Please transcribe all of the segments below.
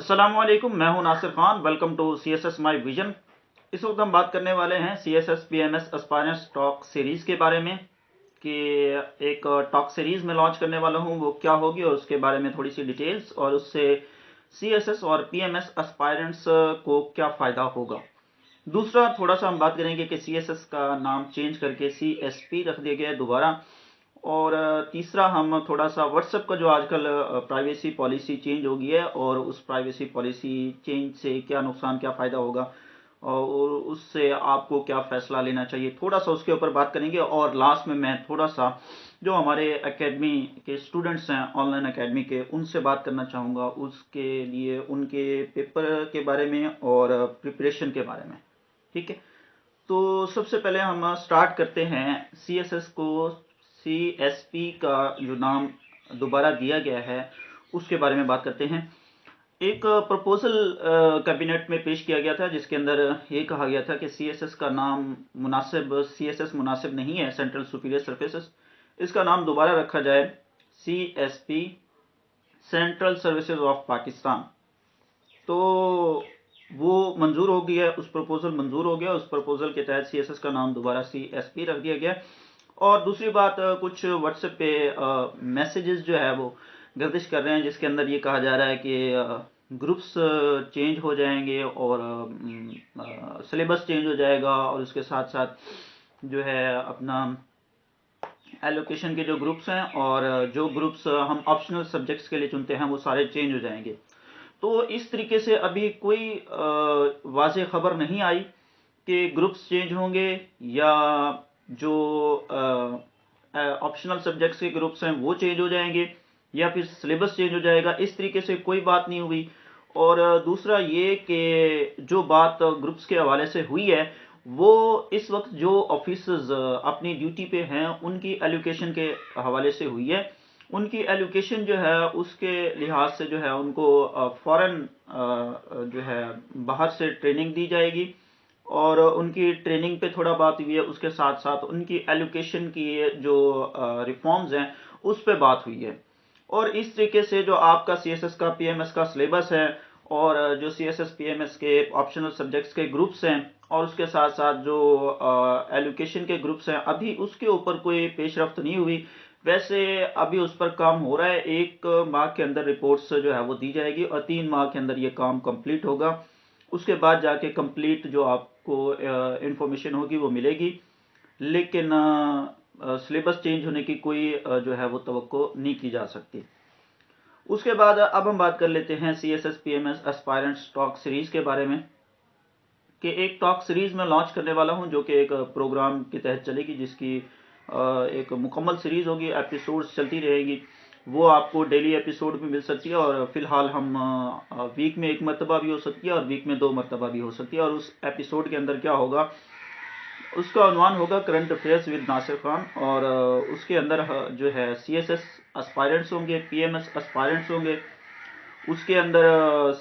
अस्सलामुअलैकुम, मैं हूं Nasir Khan. Welcome to CSS my vision. इस वक्त हम बात करने वाले हैं CSS PMS aspirants talk series के बारे में कि एक टॉक सीरीज़ में लॉन्च करने वाला हूं, वो क्या होगी और उसके बारे में थोड़ी सी डिटेल्स और उससे CSS और PMS एस्पायरेंट्स को क्या फ़ायदा होगा। दूसरा, थोड़ा सा हम बात करेंगे कि CSS का नाम चेंज करके CSP रख दिया गया है दोबारा। और तीसरा, हम थोड़ा सा व्हाट्सएप का जो आजकल प्राइवेसी पॉलिसी चेंज हो गई है और उस प्राइवेसी पॉलिसी चेंज से क्या नुकसान क्या फ़ायदा होगा और उससे आपको क्या फ़ैसला लेना चाहिए, थोड़ा सा उसके ऊपर बात करेंगे। और लास्ट में मैं थोड़ा सा जो हमारे एकेडमी के स्टूडेंट्स हैं, ऑनलाइन एकेडमी के, उनसे बात करना चाहूँगा, उसके लिए उनके पेपर के बारे में और प्रिपरेशन के बारे में। ठीक है, तो सबसे पहले हम स्टार्ट करते हैं CSS को CSP का जो नाम दोबारा दिया गया है उसके बारे में बात करते हैं। एक प्रपोजल कैबिनेट में पेश किया गया था जिसके अंदर ये कहा गया था कि CSS का नाम CSS मुनासिब नहीं है, सेंट्रल सुपीरियर सर्फेसेस। इसका नाम दोबारा रखा जाए CSP, central services of Pakistan. तो वो मंजूर हो गया, उस प्रपोजल मंजूर हो गया। उस प्रपोजल के तहत CSS का नाम दोबारा CSP रख दिया गया। और दूसरी बात, कुछ व्हाट्सएप पे मैसेजेस जो है वो गर्दिश कर रहे हैं जिसके अंदर ये कहा जा रहा है कि ग्रुप्स चेंज हो जाएंगे और सिलेबस चेंज हो जाएगा और उसके साथ साथ जो है अपना एलोकेशन के जो ग्रुप्स हैं और जो ग्रुप्स हम ऑप्शनल सब्जेक्ट्स के लिए चुनते हैं वो सारे चेंज हो जाएंगे। तो इस तरीके से अभी कोई वाज़ेह खबर नहीं आई कि ग्रुप्स चेंज होंगे या जो ऑप्शनल सब्जेक्ट्स के ग्रुप्स हैं वो चेंज हो जाएंगे या फिर सिलेबस चेंज हो जाएगा। इस तरीके से कोई बात नहीं हुई। और दूसरा ये कि जो बात ग्रुप्स के हवाले से हुई है वो इस वक्त जो ऑफिसर्स अपनी ड्यूटी पे हैं उनकी एलोकेशन के हवाले से हुई है। उनकी एलोकेशन जो है उसके लिहाज से जो है उनको फॉरेन जो है बाहर से ट्रेनिंग दी जाएगी और उनकी ट्रेनिंग पे थोड़ा बात हुई है। उसके साथ साथ उनकी एलोकेशन की जो रिफॉर्म्स हैं उस पे बात हुई है। और इस तरीके से जो आपका CSS का PMS का सिलेबस है और जो CSS PMS के ऑप्शनल सब्जेक्ट्स के ग्रुप्स हैं और उसके साथ साथ जो एलोकेशन के ग्रुप्स हैं, अभी उसके ऊपर कोई पेशरफ्त नहीं हुई। वैसे अभी उस पर काम हो रहा है। 1 माह के अंदर रिपोर्ट्स जो है वो दी जाएगी और 3 माह के अंदर ये काम कंप्लीट होगा। उसके बाद जाके कंप्लीट जो आपको इंफॉर्मेशन होगी वो मिलेगी। लेकिन सिलेबस चेंज होने की कोई जो है वो तवक्को नहीं की जा सकती। उसके बाद अब हम बात कर लेते हैं CSS PMS aspirants talk series के बारे में कि एक टॉक सीरीज में लॉन्च करने वाला हूं जो कि एक प्रोग्राम के तहत चलेगी, जिसकी एक मुकम्मल सीरीज होगी, एपिसोड्स चलती रहेगी। वो आपको डेली एपिसोड भी मिल सकती है और फिलहाल हम वीक में 1 मरतबा भी हो सकती है और वीक में 2 मरतबा भी हो सकती है। और उस एपिसोड के अंदर क्या होगा, उसका उन्वान होगा current affairs with Nasir Khan. और उसके अंदर जो है CSS एस्पायरेंट्स होंगे, PMS एस्पायरेंट्स होंगे, उसके अंदर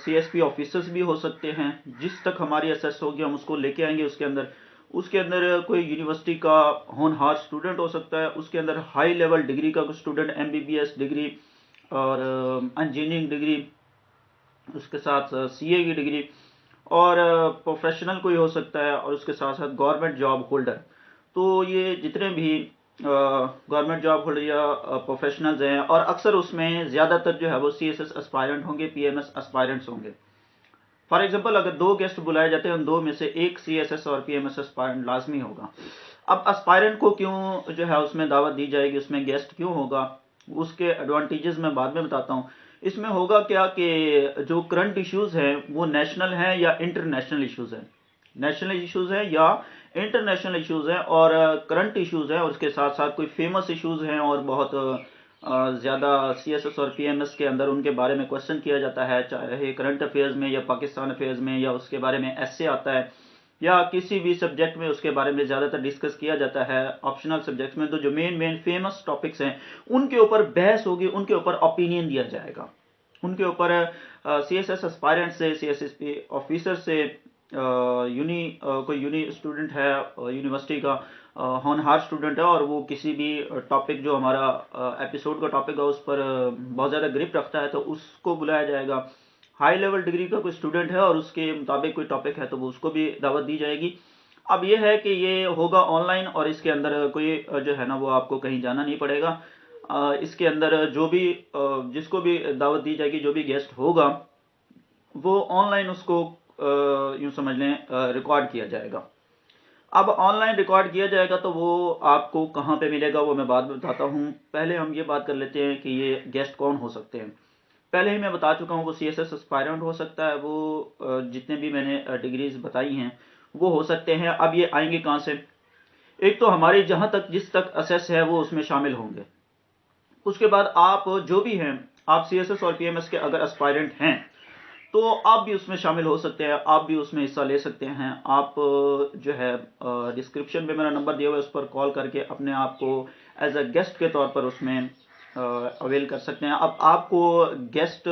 CSP ऑफिसर्स भी हो सकते हैं। जिस तक हमारी असेस होगी हम उसको लेके आएंगे। उसके अंदर कोई यूनिवर्सिटी का होनहार स्टूडेंट हो सकता है, उसके अंदर हाई लेवल डिग्री का कोई स्टूडेंट, MBBS डिग्री और इंजीनियरिंग डिग्री, उसके साथ CA की डिग्री और प्रोफेशनल कोई हो सकता है और उसके साथ साथ गवर्नमेंट जॉब होल्डर। तो ये जितने भी गवर्नमेंट जॉब होल्डर या प्रोफेशनल्स हैं, और अक्सर उसमें ज़्यादातर जो है वो CSS एस्पायरेंट होंगे, PMS एस्पायरेंट्स होंगे। फॉर एग्जांपल, अगर 2 गेस्ट बुलाए जाते हैं, उन 2 में से एक CSS और PMS एस्पायरेंट लाजमी होगा। अब एस्पायरेंट को क्यों जो है उसमें दावत दी जाएगी, उसमें गेस्ट क्यों होगा, उसके एडवांटेजेस मैं बाद में बताता हूँ। इसमें होगा क्या कि जो करंट इश्यूज हैं वो नेशनल हैं या इंटरनेशनल इश्यूज हैं, नेशनल इश्यूज हैं या इंटरनेशनल इश्यूज हैं और करंट इश्यूज हैं और उसके साथ साथ कोई फेमस इश्यूज हैं और बहुत ज़्यादा CSS और PMS के अंदर उनके बारे में क्वेश्चन किया जाता है, चाहे करंट अफेयर्स में या पाकिस्तान अफेयर्स में, या उसके बारे में ऐसे आता है या किसी भी सब्जेक्ट में उसके बारे में ज़्यादातर डिस्कस किया जाता है ऑप्शनल सब्जेक्ट्स में। तो जो मेन फेमस टॉपिक्स हैं उनके ऊपर बहस होगी, उनके ऊपर ओपिनियन दिया जाएगा, उनके ऊपर CSS एस्पायरेंट से, CSS ऑफिसर से, कोई यूनी स्टूडेंट है यूनिवर्सिटी का, होनहार स्टूडेंट है और वो किसी भी टॉपिक जो हमारा एपिसोड का टॉपिक है उस पर बहुत ज़्यादा ग्रिप रखता है, तो उसको बुलाया जाएगा। हाई लेवल डिग्री का कोई स्टूडेंट है और उसके मुताबिक कोई टॉपिक है तो वो उसको भी दावत दी जाएगी। अब ये है कि ये होगा ऑनलाइन और इसके अंदर कोई जो है ना वो आपको कहीं जाना नहीं पड़ेगा। इसके अंदर जो भी जिसको भी दावत दी जाएगी, जो भी गेस्ट होगा वो ऑनलाइन उसको यूं समझ लें रिकॉर्ड किया जाएगा। अब ऑनलाइन रिकॉर्ड किया जाएगा तो वो आपको कहाँ पे मिलेगा वो मैं बाद में बताता हूँ। पहले हम ये बात कर लेते हैं कि ये गेस्ट कौन हो सकते हैं। पहले ही मैं बता चुका हूँ, वो CSS एस्पायरेंट हो सकता है, वो जितने भी मैंने डिग्रीज बताई हैं वो हो सकते हैं। अब ये आएंगे कहाँ से? एक तो हमारे जहाँ तक जिस तक असेस है वो उसमें शामिल होंगे। उसके बाद आप जो भी हैं, आप CSS और PMS के अगर एस्पायरेंट हैं तो आप भी उसमें शामिल हो सकते हैं, आप भी उसमें हिस्सा ले सकते हैं। आप जो है डिस्क्रिप्शन में मेरा नंबर दिया हुआ है, उस पर कॉल करके अपने आप को एज अ गेस्ट के तौर पर उसमें अवेल कर सकते हैं। अब आपको गेस्ट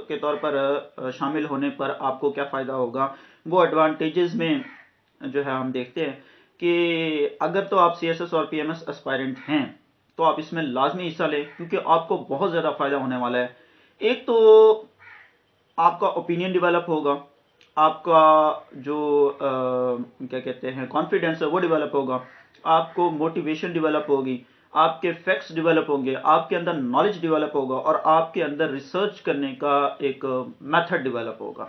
के तौर पर शामिल होने पर आपको क्या फ़ायदा होगा, वो एडवांटेजेस में जो है हम देखते हैं कि अगर तो आप CSS और PMS एस्पायरेंट हैं तो आप इसमें लाजमी हिस्सा लें, क्योंकि आपको बहुत ज़्यादा फ़ायदा होने वाला है। एक तो आपका ओपिनियन डेवलप होगा, आपका जो क्या कहते हैं कॉन्फिडेंस है वो डेवलप होगा, आपको मोटिवेशन डेवलप होगी, आपके फैक्ट्स डेवलप होंगे, आपके अंदर नॉलेज डेवलप होगा और आपके अंदर रिसर्च करने का एक मेथड डेवलप होगा।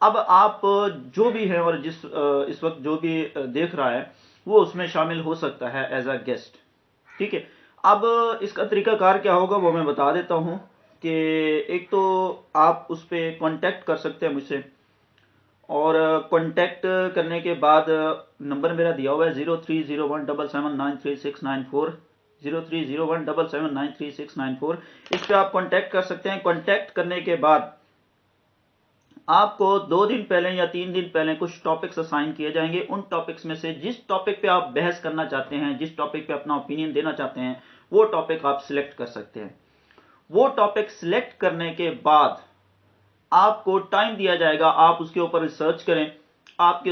अब आप जो भी है और जिस इस वक्त जो भी देख रहा है वो उसमें शामिल हो सकता है एज अ गेस्ट। ठीक है, अब इसका तरीकाकार क्या होगा वो मैं बता देता हूँ कि एक तो आप उस पर कॉन्टैक्ट कर सकते हैं मुझसे, और कॉन्टैक्ट करने के बाद नंबर मेरा दिया हुआ है 030177936940, 030177936940। इस पर आप कॉन्टैक्ट कर सकते हैं। कॉन्टैक्ट करने के बाद आपको 2 दिन पहले या 3 दिन पहले कुछ टॉपिक्स असाइन किए जाएंगे। उन टॉपिक्स में से जिस टॉपिक पे आप बहस करना चाहते हैं, जिस टॉपिक पे अपना ओपिनियन देना चाहते हैं, वो टॉपिक आप सिलेक्ट कर सकते हैं। वो टॉपिक सिलेक्ट करने के बाद आपको टाइम दिया जाएगा, आप उसके ऊपर रिसर्च करें, आप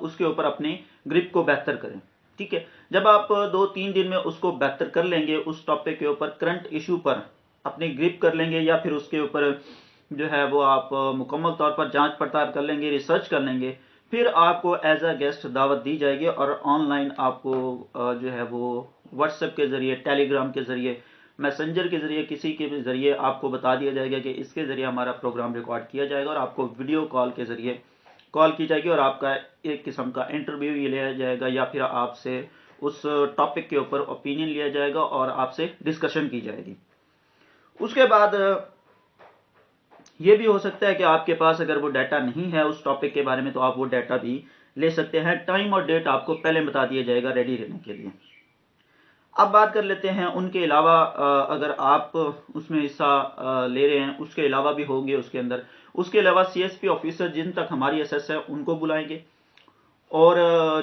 उसके ऊपर अपनी ग्रिप को बेहतर करें। ठीक है, जब आप 2-3 दिन में उसको बेहतर कर लेंगे, उस टॉपिक के ऊपर करंट इशू पर अपनी ग्रिप कर लेंगे, या फिर उसके ऊपर जो है वो आप मुकम्मल तौर पर जांच पड़ताल कर लेंगे, रिसर्च कर लेंगे, फिर आपको एज अ गेस्ट दावत दी जाएगी और ऑनलाइन आपको जो है वो व्हाट्सएप के जरिए, टेलीग्राम के जरिए, मैसेंजर के जरिए, किसी के भी जरिए आपको बता दिया जाएगा कि इसके जरिए हमारा प्रोग्राम रिकॉर्ड किया जाएगा और आपको वीडियो कॉल के जरिए कॉल की जाएगी और आपका एक किस्म का इंटरव्यू ये लिया जाएगा, या फिर आपसे उस टॉपिक के ऊपर ओपिनियन लिया जाएगा और आपसे डिस्कशन की जाएगी। उसके बाद ये भी हो सकता है कि आपके पास अगर वो डाटा नहीं है उस टॉपिक के बारे में तो आप वो डाटा भी ले सकते हैं। टाइम और डेट आपको पहले बता दिया जाएगा रेडी रहने के लिए। अब बात कर लेते हैं उनके अलावा अगर आप उसमें हिस्सा ले रहे हैं, उसके अलावा भी होंगे उसके अंदर। उसके अलावा CSP ऑफिसर जिन तक हमारी एसएस है उनको बुलाएंगे, और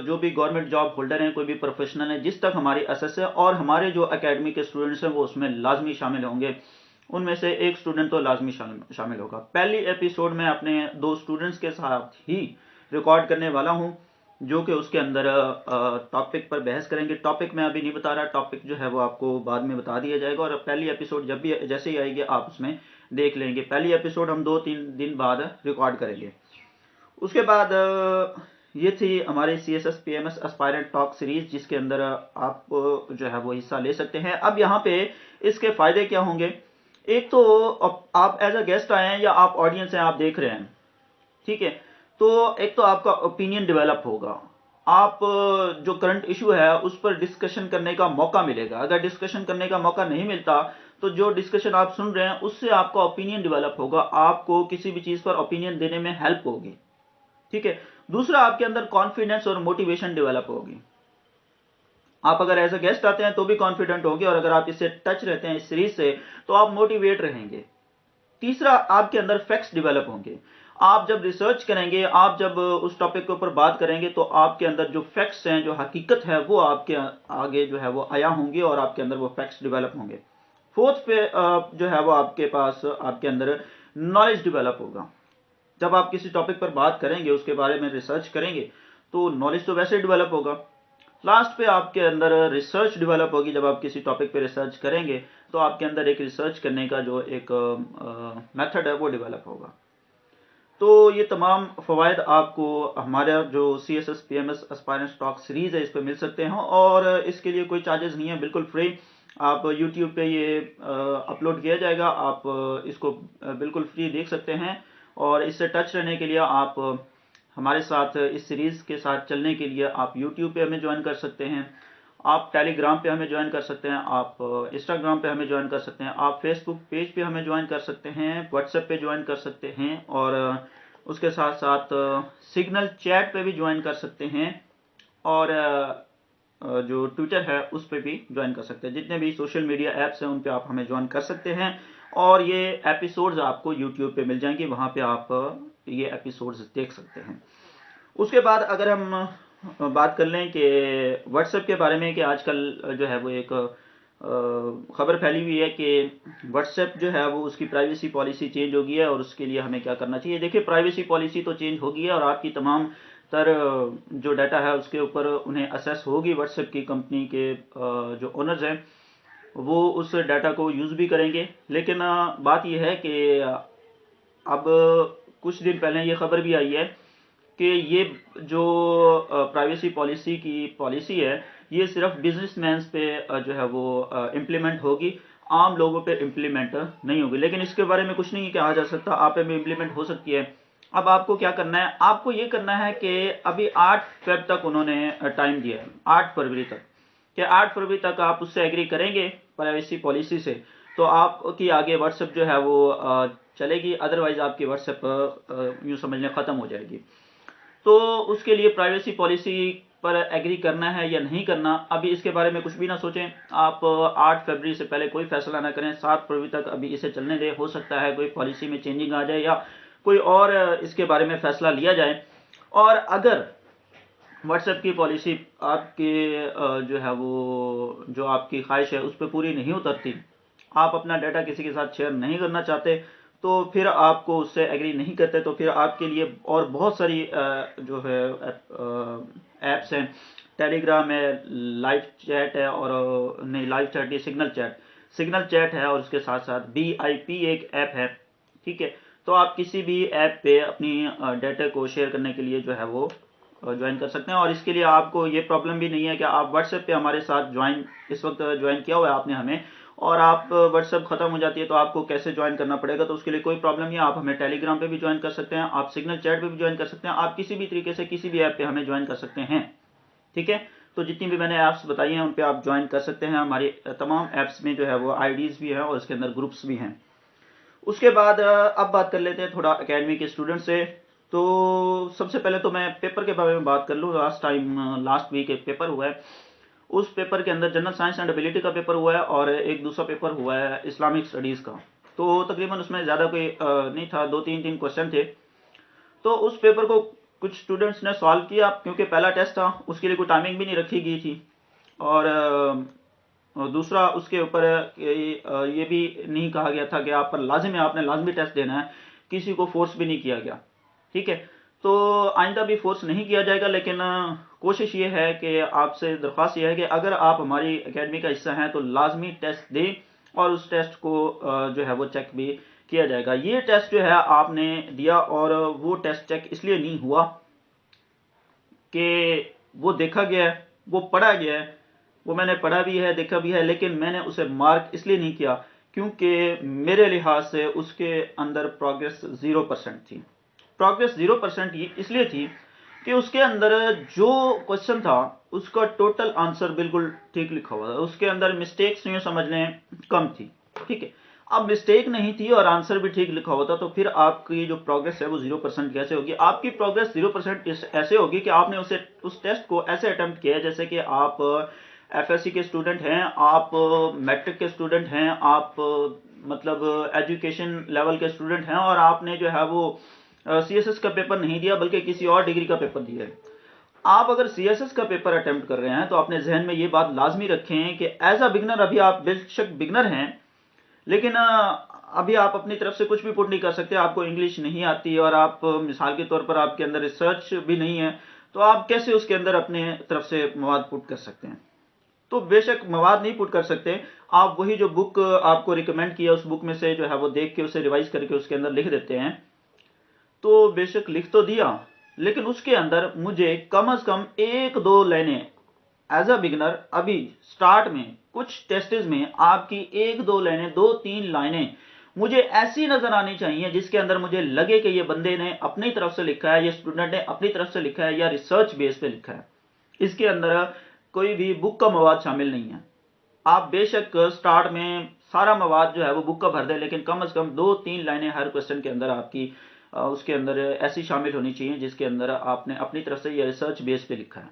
जो भी गवर्नमेंट जॉब होल्डर हैं, कोई भी प्रोफेशनल है जिस तक हमारी एसएस है, और हमारे जो एकेडमी के स्टूडेंट्स हैं वो उसमें लाजमी शामिल होंगे। उनमें से एक स्टूडेंट तो लाजमी शामिल होगा। पहली एपिसोड में अपने 2 स्टूडेंट्स के साथ ही रिकॉर्ड करने वाला हूं, जो कि उसके अंदर टॉपिक पर बहस करेंगे। टॉपिक मैं अभी नहीं बता रहा, टॉपिक जो है वो आपको बाद में बता दिया जाएगा, और पहली एपिसोड जब भी जैसे ही आएगी आप उसमें देख लेंगे। पहली एपिसोड हम 2-3 दिन बाद रिकॉर्ड करेंगे। उसके बाद ये थी हमारी CSS PMS aspirant talk series, जिसके अंदर आप जो है वो हिस्सा ले सकते हैं। अब यहाँ पे इसके फायदे क्या होंगे? एक तो आप एज अ गेस्ट आए हैं या आप ऑडियंस हैं, आप देख रहे हैं, ठीक है, तो एक तो आपका ओपिनियन डेवलप होगा। आप जो करंट इशू है उस पर डिस्कशन करने का मौका मिलेगा। अगर डिस्कशन करने का मौका नहीं मिलता तो जो डिस्कशन आप सुन रहे हैं उससे आपका ओपिनियन डेवलप होगा, आपको किसी भी चीज पर ओपिनियन देने में हेल्प होगी। ठीक है, दूसरा आपके अंदर कॉन्फिडेंस और मोटिवेशन डेवलप होगी। आप अगर एज अ गेस्ट आते हैं तो भी कॉन्फिडेंट होंगे, और अगर आप इससे टच रहते हैं इस सीरीज से तो आप मोटिवेट रहेंगे। तीसरा, आपके अंदर फैक्ट्स डेवलप होंगे। आप जब रिसर्च करेंगे, आप जब उस टॉपिक के ऊपर बात करेंगे तो आपके अंदर जो फैक्ट्स हैं, जो हकीकत है, वो आपके आगे जो है वो आया होंगे और आपके अंदर वो फैक्ट्स डेवलप होंगे। फोर्थ पे जो है वो आपके पास आपके अंदर नॉलेज डेवलप होगा। जब आप किसी टॉपिक पर बात करेंगे, उसके बारे में रिसर्च करेंगे, तो नॉलेज तो वैसे डेवलप होगा। लास्ट पे आपके अंदर रिसर्च डेवलप होगी। जब आप किसी टॉपिक पे रिसर्च करेंगे तो आपके अंदर एक रिसर्च करने का जो एक मेथड है वो डेवलप होगा। तो ये तमाम फ़वाइद आपको हमारा जो CSS PMS aspirant talk series है इस पे मिल सकते हैं, और इसके लिए कोई चार्जेस नहीं है, बिल्कुल फ्री। आप YouTube पे ये अपलोड किया जाएगा, आप इसको बिल्कुल फ्री देख सकते हैं। और इससे टच रहने के लिए आप हमारे साथ इस सीरीज़ के साथ चलने के लिए आप YouTube पे हमें ज्वाइन कर सकते हैं, आप टेलीग्राम पे हमें ज्वाइन कर सकते हैं, आप इंस्टाग्राम पे हमें ज्वाइन कर सकते हैं, आप फेसबुक पेज पे हमें ज्वाइन कर सकते हैं, व्हाट्सएप पे ज्वाइन कर सकते हैं, और उसके साथ साथ सिग्नल चैट पे भी ज्वाइन कर सकते हैं, और जो ट्विटर है उस पे भी ज्वाइन कर सकते हैं। जितने भी सोशल मीडिया ऐप्स हैं उन पे आप हमें ज्वाइन कर सकते हैं, और ये एपिसोड्स आपको यूट्यूब पे मिल जाएंगे, वहाँ पे आप ये एपिसोड्स देख सकते हैं। उसके बाद अगर हम बात कर लें कि व्हाट्सएप के बारे में, कि आजकल जो है वो एक खबर फैली हुई है कि व्हाट्सएप जो है वो उसकी प्राइवेसी पॉलिसी चेंज हो गई है, और उसके लिए हमें क्या करना चाहिए। देखिए, प्राइवेसी पॉलिसी तो चेंज हो गई है, और आपकी तमाम तर जो डाटा है उसके ऊपर उन्हें असेस होगी। व्हाट्सएप की कंपनी के जो ओनर्स हैं वो उस डाटा को यूज़ भी करेंगे। लेकिन बात यह है कि अब कुछ दिन पहले ये खबर भी आई है कि ये जो प्राइवेसी पॉलिसी की पॉलिसी है ये सिर्फ बिजनेसमैन्स पे जो है वो इम्प्लीमेंट होगी, आम लोगों पे इम्प्लीमेंट नहीं होगी। लेकिन इसके बारे में कुछ नहीं कहा जा सकता, आप पे भी इम्प्लीमेंट हो सकती है। अब आपको क्या करना है, आपको ये करना है कि अभी 8 फेब तक उन्होंने टाइम दिया है, 8 फरवरी तक, कि 8 फरवरी तक आप उससे एग्री करेंगे प्राइवेसी पॉलिसी से, तो आपकी आगे व्हाट्सएप जो है वो चलेगी, अदरवाइज आपकी व्हाट्सएप यूँ समझ लें ख़त्म हो जाएगी। तो उसके लिए प्राइवेसी पॉलिसी पर एग्री करना है या नहीं करना, अभी इसके बारे में कुछ भी ना सोचें। आप 8 फरवरी से पहले कोई फैसला ना करें, 7 फरवरी तक अभी इसे चलने दें। हो सकता है कोई पॉलिसी में चेंजिंग आ जाए या कोई और इसके बारे में फैसला लिया जाए। और अगर व्हाट्सएप की पॉलिसी आपके जो है वो जो आपकी ख्वाहिश है उस पर पूरी नहीं उतरती, आप अपना डाटा किसी के साथ शेयर नहीं करना चाहते, तो फिर आपको उससे एग्री नहीं करते, तो फिर आपके लिए और बहुत सारी जो है ऐप्स हैं। टेलीग्राम है, लाइव चैट है, और नहीं लाइव चैट नहीं, सिग्नल चैट है, और उसके साथ साथ BIP एक ऐप है। ठीक है, तो आप किसी भी ऐप पे अपनी डाटा को शेयर करने के लिए जो है वो ज्वाइन कर सकते हैं। और इसके लिए आपको ये प्रॉब्लम भी नहीं है कि आप व्हाट्सएप पे हमारे साथ ज्वाइन इस वक्त ज्वाइन किया हुआ है आपने हमें, और आप व्हाट्सएप खत्म हो जाती है तो आपको कैसे ज्वाइन करना पड़ेगा, तो उसके लिए कोई प्रॉब्लम नहीं है। आप हमें टेलीग्राम पे भी ज्वाइन कर सकते हैं, आप सिग्नल चैट पे भी ज्वाइन कर सकते हैं, आप किसी भी तरीके से किसी भी ऐप पे हमें ज्वाइन कर सकते हैं। ठीक है, तो जितनी भी मैंने ऐप्स बताई हैं उन पे आप ज्वाइन कर सकते हैं। हमारी तमाम ऐप्स में जो है वो आईडीज भी हैं और उसके अंदर ग्रुप्स भी हैं। उसके बाद अब बात कर लेते हैं थोड़ा एकेडमी के स्टूडेंट से। तो सबसे पहले तो मैं पेपर के बारे में बात कर लूँ। लास्ट वीक एक पेपर हुआ है, उस पेपर के अंदर जनरल साइंस एंड एबिलिटी का पेपर हुआ है, और एक दूसरा पेपर हुआ है इस्लामिक स्टडीज़ का। तो तकरीबन उसमें ज़्यादा कोई नहीं था, 2-3 क्वेश्चन थे। तो उस पेपर को कुछ स्टूडेंट्स ने सॉल्व किया, क्योंकि पहला टेस्ट था उसके लिए कोई टाइमिंग भी नहीं रखी गई थी, और दूसरा उसके ऊपर ये भी नहीं कहा गया था कि आप पर लाजिम है, आपने लाजमी टेस्ट देना है, किसी को फोर्स भी नहीं किया गया। ठीक है, तो आइंदा भी फोर्स नहीं किया जाएगा, लेकिन कोशिश ये है कि आपसे दरख्वास्त ये है कि अगर आप हमारी एकेडमी का हिस्सा हैं तो लाजमी टेस्ट दें, और उस टेस्ट को जो है वो चेक भी किया जाएगा। ये टेस्ट जो है आपने दिया, और वो टेस्ट चेक इसलिए नहीं हुआ कि वो देखा गया है, वो पढ़ा गया है, वो मैंने पढ़ा भी है, देखा भी है, लेकिन मैंने उसे मार्क इसलिए नहीं किया क्योंकि मेरे लिहाज से उसके अंदर प्रोग्रेस 0% थी। प्रोग्रेस 0% इसलिए थी कि उसके अंदर जो क्वेश्चन था उसका टोटल आंसर बिल्कुल ठीक लिखा हुआ था, उसके अंदर मिस्टेक्स यूँ समझ लें कम थी। ठीक है, अब मिस्टेक नहीं थी और आंसर भी ठीक लिखा होता, तो फिर आपकी जो प्रोग्रेस है वो 0% कैसे होगी। आपकी प्रोग्रेस 0% ऐसे होगी कि आपने उस टेस्ट को ऐसे अटेम्प्ट किया है जैसे कि आप FSC के स्टूडेंट हैं, आप मैट्रिक के स्टूडेंट हैं, आप मतलब एजुकेशन लेवल के स्टूडेंट हैं, और आपने जो है वो CSS का पेपर नहीं दिया बल्कि किसी और डिग्री का पेपर दिया है। आप अगर CSS का पेपर अटेम्प्ट कर रहे हैं तो अपने जहन में ये बात लाजमी रखें कि एज अ बिगनर, अभी आप बेशक बिगनर हैं, लेकिन अभी आप अपनी तरफ से कुछ भी पुट नहीं कर सकते, आपको इंग्लिश नहीं आती, और आप मिसाल के तौर पर आपके अंदर रिसर्च भी नहीं है, तो आप कैसे उसके अंदर अपने तरफ से मवाद पुट कर सकते हैं? तो बेशक मवाद नहीं पुट कर सकते, आप वही जो बुक आपको रिकमेंड किया उस बुक में से जो है वो देख के उसे रिवाइज करके उसके अंदर लिख देते हैं। तो बेशक लिख तो दिया, लेकिन उसके अंदर मुझे कम से कम 1-2 लाइनें एज अ बिगिनर अभी स्टार्ट में कुछ टेस्टेज में आपकी 1-2 लाइनें, 2-3 लाइनें मुझे ऐसी नजर आनी चाहिए जिसके अंदर मुझे लगे कि ये बंदे ने अपनी तरफ से लिखा है, ये स्टूडेंट ने अपनी तरफ से लिखा है या रिसर्च बेस पे लिखा है। इसके अंदर कोई भी बुक का मवाद शामिल नहीं है। आप बेशक स्टार्ट में सारा मवाद जो है वो बुक का भर दे, लेकिन कम से कम 2-3 लाइनें हर क्वेश्चन के अंदर आपकी उसके अंदर ऐसी शामिल होनी चाहिए जिसके अंदर आपने अपनी तरफ से या रिसर्च बेस पे लिखा है।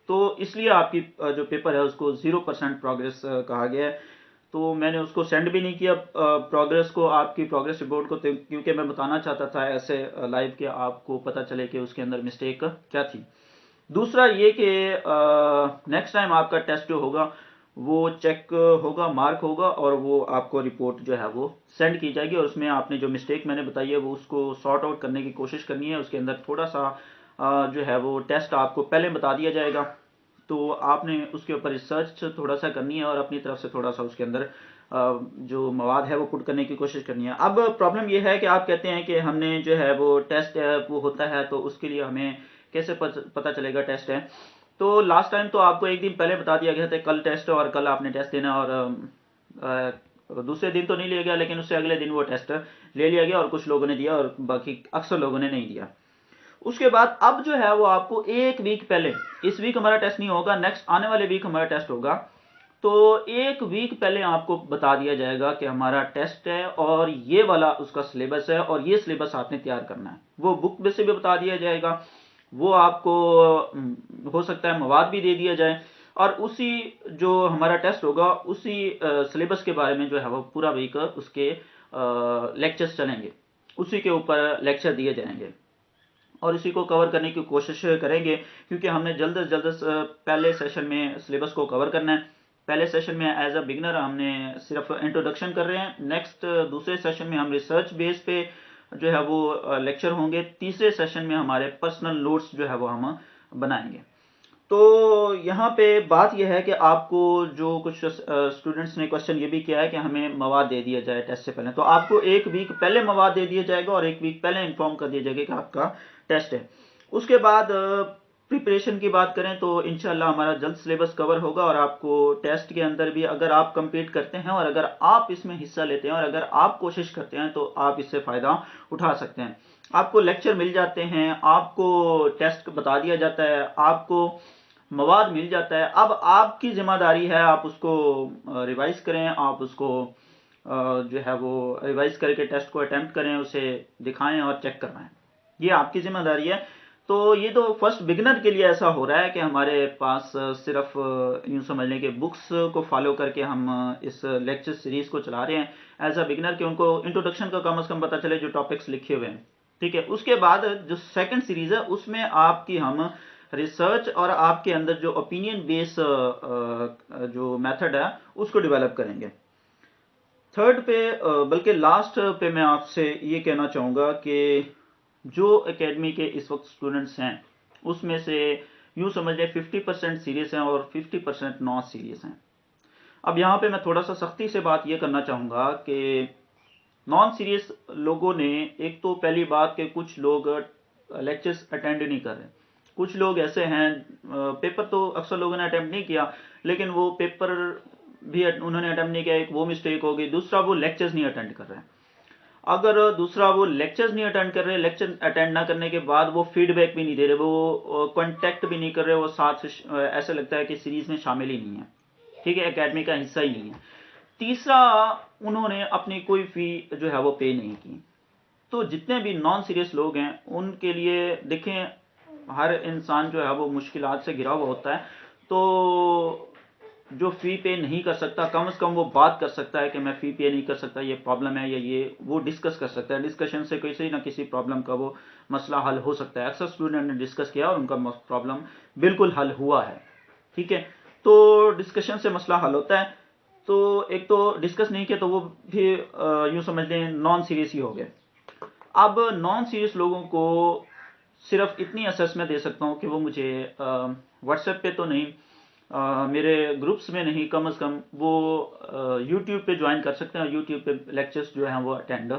तो इसलिए आपकी जो पेपर है उसको 0% प्रोग्रेस कहा गया है। तो मैंने उसको सेंड भी नहीं किया प्रोग्रेस को, आपकी प्रोग्रेस रिपोर्ट को, क्योंकि मैं बताना चाहता था ऐसे लाइव कि आपको पता चले कि उसके अंदर मिस्टेक क्या थी। दूसरा ये कि नेक्स्ट टाइम आपका टेस्ट जो होगा वो चेक होगा, मार्क होगा, और वो आपको रिपोर्ट जो है वो सेंड की जाएगी, और उसमें आपने जो मिस्टेक मैंने बताई है वो उसको सॉर्ट आउट करने की कोशिश करनी है। उसके अंदर थोड़ा सा जो है वो टेस्ट आपको पहले बता दिया जाएगा, तो आपने उसके ऊपर रिसर्च थोड़ा सा करनी है और अपनी तरफ से थोड़ा सा उसके अंदर जो मवाद है वो पुट करने की कोशिश करनी है। अब प्रॉब्लम ये है कि आप कहते हैं कि हमने जो है वो टेस्ट है वो होता है, तो उसके लिए हमें कैसे पता चलेगा टेस्ट है। तो लास्ट टाइम तो आपको एक दिन पहले बता दिया गया था कल टेस्ट है और कल आपने टेस्ट देना, और दूसरे दिन तो नहीं लिया गया, लेकिन उससे अगले दिन वो टेस्ट ले लिया गया और कुछ लोगों ने दिया और बाकी अक्सर लोगों ने नहीं दिया। उसके बाद अब जो है वो आपको एक वीक पहले, इस वीक हमारा टेस्ट नहीं होगा, नेक्स्ट आने वाले वीक हमारा टेस्ट होगा, तो एक वीक पहले आपको बता दिया जाएगा कि हमारा टेस्ट है और ये वाला उसका सिलेबस है और ये सिलेबस आपने तैयार करना है। वो बुक में से भी बता दिया जाएगा, वो आपको हो सकता है मवाद भी दे दिया जाए, और उसी जो हमारा टेस्ट होगा उसी सिलेबस के बारे में जो है वो पूरा वीक उसके लेक्चर्स चलेंगे, उसी के ऊपर लेक्चर दिए जाएंगे और इसी को कवर करने की कोशिश करेंगे, क्योंकि हमने जल्द से जल्द पहले सेशन में सिलेबस को कवर करना है। पहले सेशन में एज अ बिगिनर हमने सिर्फ इंट्रोडक्शन कर रहे हैं, नेक्स्ट दूसरे सेशन में हम रिसर्च बेस पे जो है वो लेक्चर होंगे, तीसरे सेशन में हमारे पर्सनल नोट्स जो है वो हम बनाएंगे। तो यहाँ पे बात यह है कि आपको जो कुछ स्टूडेंट्स ने क्वेश्चन ये भी किया है कि हमें मवाद दे दिया जाए टेस्ट से पहले, तो आपको एक वीक पहले मवाद दे दिया जाएगा और एक वीक पहले इन्फॉर्म कर दिया जाएगा कि आपका टेस्ट है। उसके बाद प्रिपरेशन की बात करें तो इंशाल्लाह हमारा जल्द सिलेबस कवर होगा, और आपको टेस्ट के अंदर भी अगर आप कंप्लीट करते हैं और अगर आप इसमें हिस्सा लेते हैं और अगर आप कोशिश करते हैं तो आप इससे फ़ायदा उठा सकते हैं। आपको लेक्चर मिल जाते हैं, आपको टेस्ट बता दिया जाता है, आपको मवाद मिल जाता है। अब आपकी जिम्मेदारी है आप उसको रिवाइज करें, आप उसको जो है वो रिवाइज करके टेस्ट को अटेम्प्ट करें, उसे दिखाएं और चेक करवाएं, ये आपकी जिम्मेदारी है। तो ये तो फर्स्ट बिगिनर के लिए ऐसा हो रहा है कि हमारे पास सिर्फ यूं समझ लें कि बुक्स को फॉलो करके हम इस लेक्चर सीरीज को चला रहे हैं एज अ बिगिनर, कि उनको इंट्रोडक्शन का कम से कम पता चले जो टॉपिक्स लिखे हुए हैं, ठीक है। उसके बाद जो सेकंड सीरीज है उसमें आपकी हम रिसर्च और आपके अंदर जो ओपिनियन बेस जो मेथड है उसको डेवलप करेंगे। थर्ड पे बल्कि लास्ट पे मैं आपसे ये कहना चाहूँगा कि जो एकेडमी के इस वक्त स्टूडेंट्स हैं उसमें से यूँ समझ लें 50% सीरियस हैं और 50% नॉन सीरियस हैं। अब यहाँ पे मैं थोड़ा सा सख्ती से बात ये करना चाहूँगा कि नॉन सीरियस लोगों ने, एक तो पहली बात कि कुछ लोग लेक्चर्स अटेंड नहीं कर रहे, कुछ लोग ऐसे हैं पेपर तो अक्सर लोगों ने अटेम्प्ट नहीं किया, लेकिन वो पेपर भी उन्होंने अटेम्प्ट नहीं किया, एक वो मिस्टेक हो गई। दूसरा वो लेक्चर्स नहीं अटेंड कर रहे हैं। अगर दूसरा वो लेक्चर्स नहीं अटेंड कर रहे, लेक्चर अटेंड ना करने के बाद वो फीडबैक भी नहीं दे रहे, वो कांटेक्ट भी नहीं कर रहे, वो साथ से ऐसा लगता है कि सीरीज में शामिल ही नहीं है, ठीक है, एकेडमी का हिस्सा ही नहीं है। तीसरा, उन्होंने अपनी कोई फी जो है वो पे नहीं की। तो जितने भी नॉन सीरियस लोग हैं उनके लिए देखें, हर इंसान जो है वो मुश्किलात से घिरा हुआ होता है, तो जो फी पे नहीं कर सकता कम से कम वो बात कर सकता है कि मैं फी पे नहीं कर सकता, ये प्रॉब्लम है, या ये वो डिस्कस कर सकता है। डिस्कशन से किसी ना किसी प्रॉब्लम का वो मसला हल हो सकता है। अक्सर स्टूडेंट ने डिस्कस किया और उनका प्रॉब्लम बिल्कुल हल हुआ है, ठीक है। तो डिस्कशन से मसला हल होता है। तो एक तो डिस्कस नहीं किया तो वो भी यूँ समझ लें नॉन सीरियस ही हो गए। अब नॉन सीरियस लोगों को सिर्फ इतनी असेस मैं दे सकता हूँ कि वो मुझे व्हाट्सएप पे तो नहीं, मेरे ग्रुप्स में नहीं, कम अज़ कम वो यूट्यूब पे ज्वाइन कर सकते हैं और यूट्यूब पे लेक्चर्स जो हैं वो अटेंड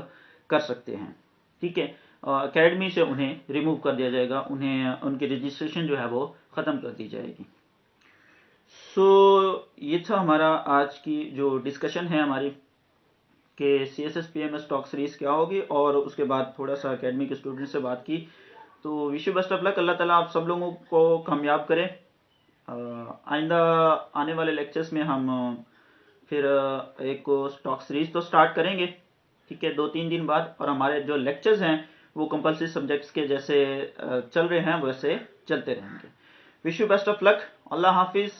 कर सकते हैं। ठीक है, अकेडमी से उन्हें रिमूव कर दिया जाएगा, उन्हें उनकी रजिस्ट्रेशन जो है वो ख़त्म कर दी जाएगी। सो ये था हमारा आज की जो डिस्कशन है हमारी कि CSS PMS टॉक सीरीज़ क्या होगी, और उसके बाद थोड़ा सा अकेडमी के स्टूडेंट से बात की। तो wish you best of luck, Allah ताला आप सब लोगों को कामयाब करें। आइंदा आने वाले लेक्चर्स में हम फिर एक स्टॉक सीरीज तो स्टार्ट करेंगे, ठीक है, 2-3 दिन बाद, और हमारे जो लेक्चर्स हैं वो कंपलसरी सब्जेक्ट्स के जैसे चल रहे हैं वैसे चलते रहेंगे। Wish you best of luck, Allah हाफिज़।